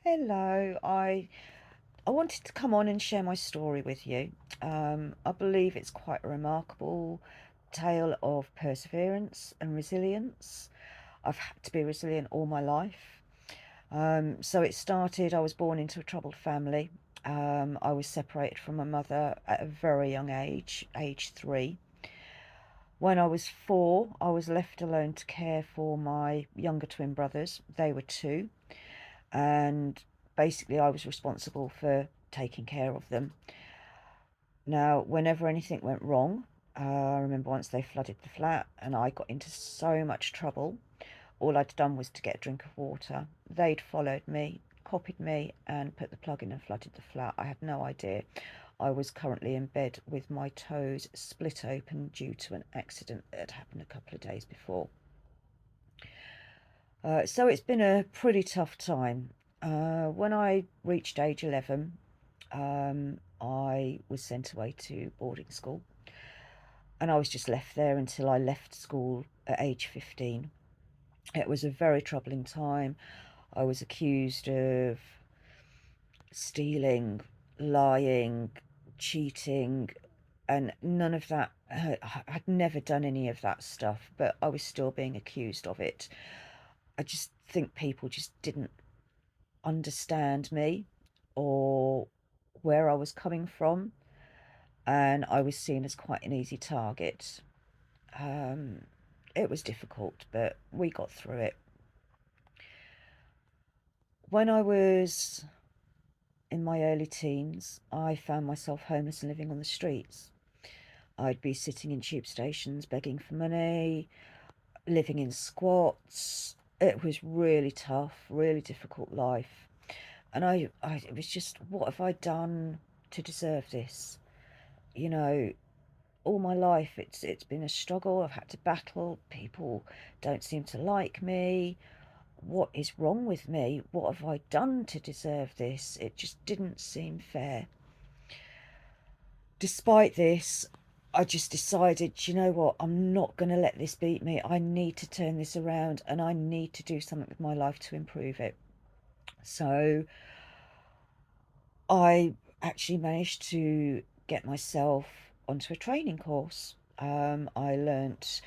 Hello, I wanted to come on and share my story with you. I believe it's quite a remarkable tale of perseverance and resilience. I've had to be resilient all my life. So it started, I was born into a troubled family. I was separated from my mother at a very young age 3. When I was 4, I was left alone to care for my younger twin brothers. They were 2. And basically I was responsible for taking care of them. Now, whenever anything went wrong, I remember once they flooded the flat and I got into so much trouble. All I'd done was to get a drink of water. They'd followed me, copied me, and put the plug in and flooded the flat. I had no idea. I was currently in bed with my toes split open due to an accident that had happened a couple of days before. So it's been a pretty tough time. When I reached age 11, I was sent away to boarding school, and I was just left there until I left school at age 15. It was a very troubling time. I was accused of stealing, lying, cheating, and none of that. I'd never done any of that stuff, but I was still being accused of it. I just think people just didn't understand me or where I was coming from, and I was seen as quite an easy target. Um, it was difficult, but we got through it. When I was in my early teens, I found myself homeless and living on the streets. I'd be sitting in tube stations begging for money, living in squats. It was really tough, really difficult life. And it was just, what have I done to deserve this? You know, all my life it's been a struggle. I've had to battle. People don't seem to like me. What is wrong with me? What have I done to deserve this? It just didn't seem fair. Despite this, I just decided, you know what, I'm not going to let this beat me. I need to turn this around and I need to do something with my life to improve it. So I actually managed to get myself onto a training course. I learnt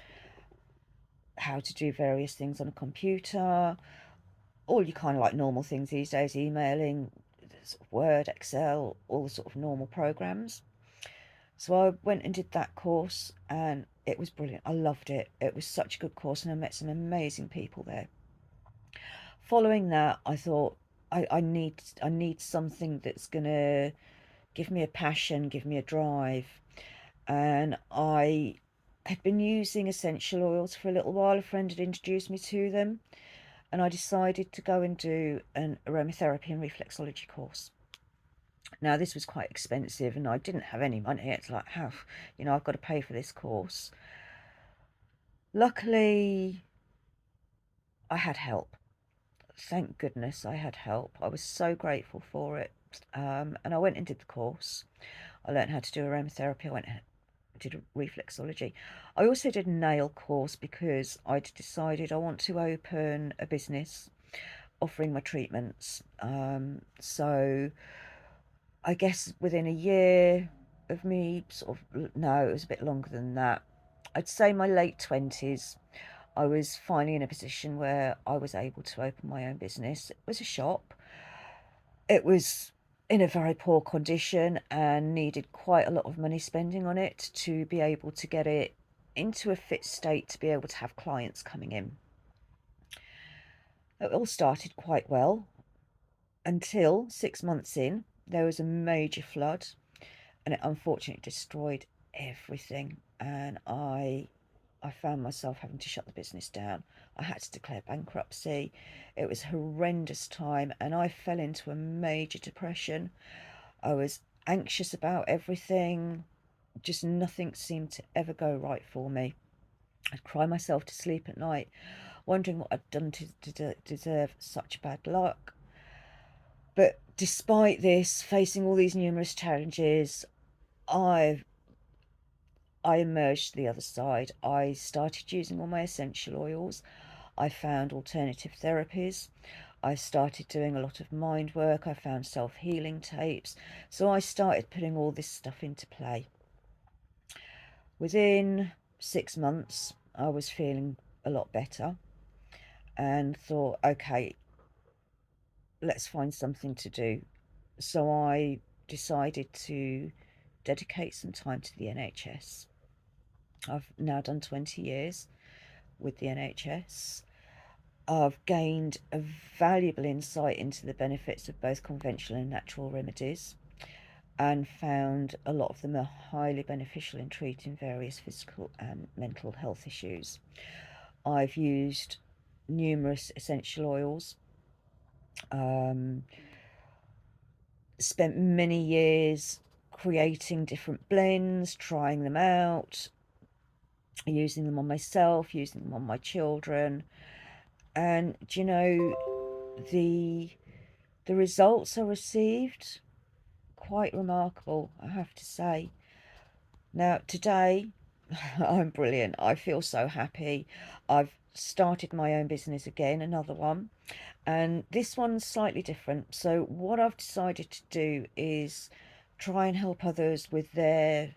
how to do various things on a computer, all your kind of like normal things these days, emailing, sort of Word, Excel, all the sort of normal programs. So I went and did that course and it was brilliant. I loved it. It was such a good course and I met some amazing people there. Following that, I thought I need something that's gonna give me a passion, give me a drive. And I had been using essential oils for a little while. A friend had introduced me to them, and I decided to go and do an aromatherapy and reflexology course. Now, this was quite expensive, and I didn't have any money. It's like, how, I've got to pay for this course. Luckily, I had help. Thank goodness I had help. I was so grateful for it. And I went and did the course. I learned how to do aromatherapy. I went and did reflexology. I also did a nail course because I'd decided I want to open a business offering my treatments. So I guess within a year of me sort of, no, it was a bit longer than that. I'd say my late 20s, I was finally in a position where I was able to open my own business. It was a shop. It was in a very poor condition and needed quite a lot of money spending on it to be able to get it into a fit state to be able to have clients coming in. It all started quite well until 6 months in, there was a major flood and it unfortunately destroyed everything. And I found myself having to shut the business down. I had to declare bankruptcy. It was a horrendous time and I fell into a major depression. I was anxious about everything. Just nothing seemed to ever go right for me. I'd cry myself to sleep at night, wondering what I'd done to deserve such bad luck. But despite this, facing all these numerous challenges, I I emerged to the other side. I started using all my essential oils. I found alternative therapies. I started doing a lot of mind work. I found self-healing tapes. So I started putting all this stuff into play. Within 6 months, I was feeling a lot better and thought, okay, let's find something to do. So I decided to dedicate some time to the NHS. I've now done 20 years with the NHS. I've gained a valuable insight into the benefits of both conventional and natural remedies and found a lot of them are highly beneficial in treating various physical and mental health issues. I've used numerous essential oils, um, spent many years creating different blends, trying them out, using them on myself, using them on my children. And do you know, the the results I received, quite remarkable, I have to say. Now, today, I'm brilliant. I feel so happy. I've started my own business again, another one, and this one's slightly different. So what I've decided to do is try and help others with their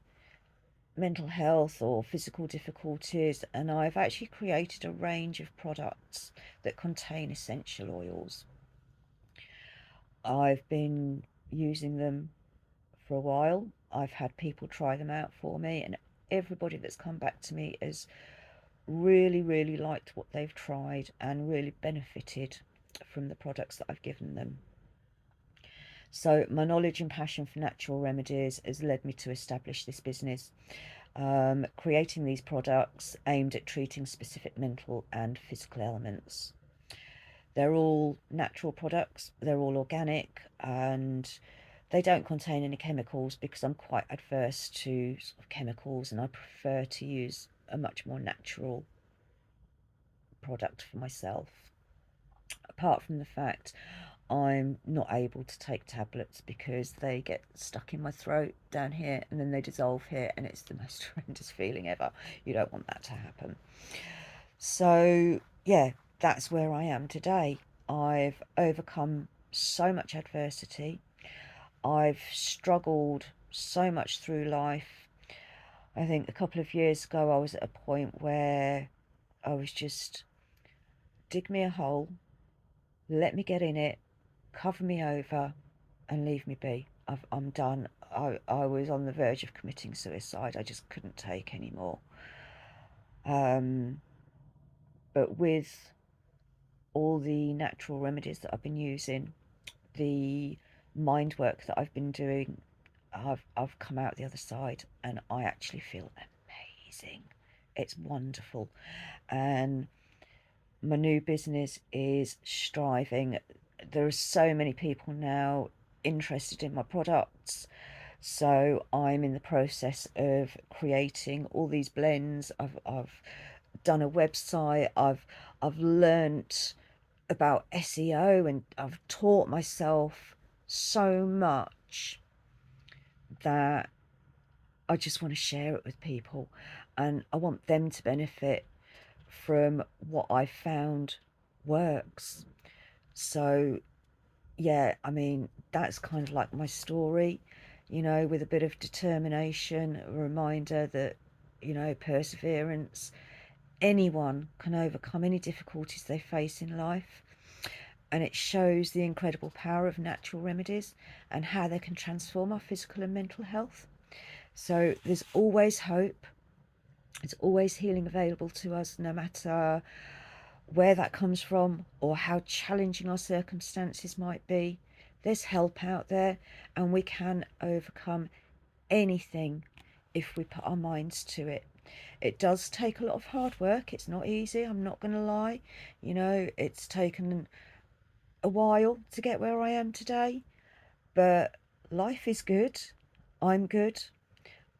mental health or physical difficulties, and I've actually created a range of products that contain essential oils. I've been using them for a while. I've had people try them out for me, and everybody that's come back to me has really, really liked what they've tried and really benefited from the products that I've given them. So my knowledge and passion for natural remedies has led me to establish this business, creating these products aimed at treating specific mental and physical ailments. They're all natural products, they're all organic, and they don't contain any chemicals because I'm quite adverse to sort of chemicals, and I prefer to use a much more natural product for myself. Apart from the fact I'm not able to take tablets because they get stuck in my throat down here and then they dissolve here, and it's the most horrendous feeling ever. You don't want that to happen. So, yeah, that's where I am today. I've overcome so much adversity. I've struggled so much through life. I think a couple of years ago, I was at a point where I was just, dig me a hole, let me get in it, cover me over, and leave me be. I'm done. I was on the verge of committing suicide. I just couldn't take any more. But with all the natural remedies that I've been using, the mind work that I've been doing, I've come out the other side and I actually feel amazing. It's wonderful. And my new business is striving. There are so many people now interested in my products. So I'm in the process of creating all these blends. I've done a website. I've learnt about SEO, and I've taught myself so much that I just want to share it with people, and I want them to benefit from what I found works. So, yeah, I mean, that's kind of like my story, with a bit of determination, a reminder that, perseverance, anyone can overcome any difficulties they face in life. And it shows the incredible power of natural remedies and how they can transform our physical and mental health. So there's always hope. There's always healing available to us, no matter where that comes from or how challenging our circumstances might be. There's help out there, and we can overcome anything if we put our minds to it. It does take a lot of hard work. It's not easy, I'm not going to lie. It's taken a while to get where I am today, but life is good. I'm good.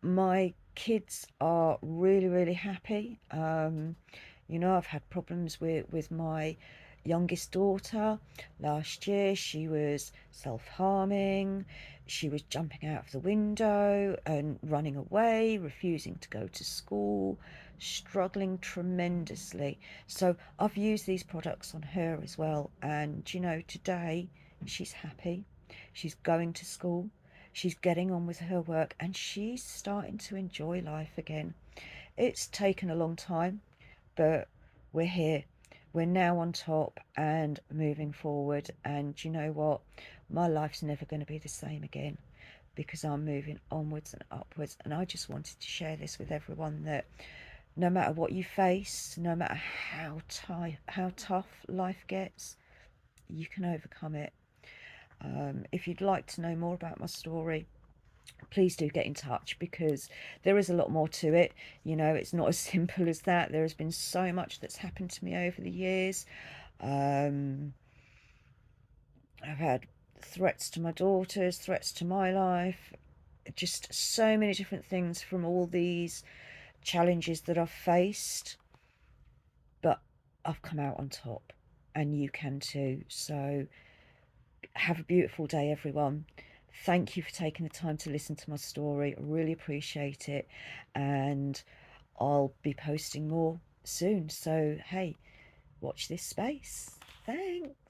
My kids are really, really happy. I've had problems with my youngest daughter. Last year, she was self-harming. She was jumping out of the window and running away, refusing to go to school, struggling tremendously. So I've used these products on her as well. And, you know, today she's happy. She's going to school. She's getting on with her work and she's starting to enjoy life again. It's taken a long time, but we're here. We're now on top and moving forward. And you know what? My life's never going to be the same again because I'm moving onwards and upwards. And I just wanted to share this with everyone that no matter what you face, no matter how tough life gets, you can overcome it. If you'd like to know more about my story, please do get in touch because there is a lot more to it. You know, it's not as simple as that. There has been so much that's happened to me over the years. Um, I've had threats to my daughters, threats to my life, just so many different things from all these challenges that I've faced. But I've come out on top, and you can too. So have a beautiful day, everyone. Thank you for taking the time to listen to my story. I really appreciate it. And I'll be posting more soon. So, hey, watch this space. Thanks.